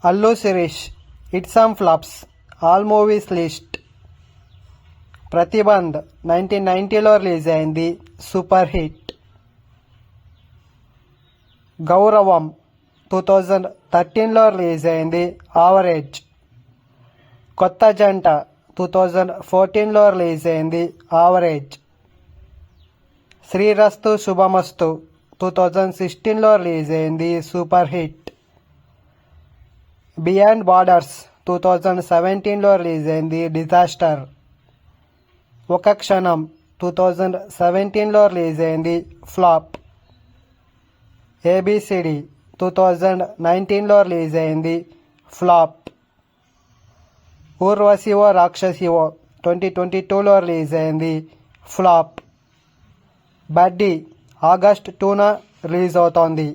Allu Sirish hit some flops, all movies list. Pratibandh 1990లో release అయింది, super hit. Gouravam 2013లో రిలీజ్ అయింది, యావరేజ్. కొత్త జంట 2014లో రిలీజ్ అయింది, యావరేజ్. శ్రీరస్తు శుభమస్తు 2016లో రిలీజ్ అయింది, సూపర్ హిట్. బియాండ్ బార్డర్స్ 2017లో రిలీజ్ అయింది, డిజాస్టర్. ఒక క్షణం 2017లో రిలీజ్ అయింది, ఫ్లాప్. ఏబిసిడి 2019లో రిలీజ్ అయింది, ఫ్లాప్. ఊర్వశివో రాక్షసివో 2022లో రిలీజ్ అయింది, ఫ్లాప్. బడ్డీ ఆగస్ట్ 2న రిలీజ్ అవుతోంది.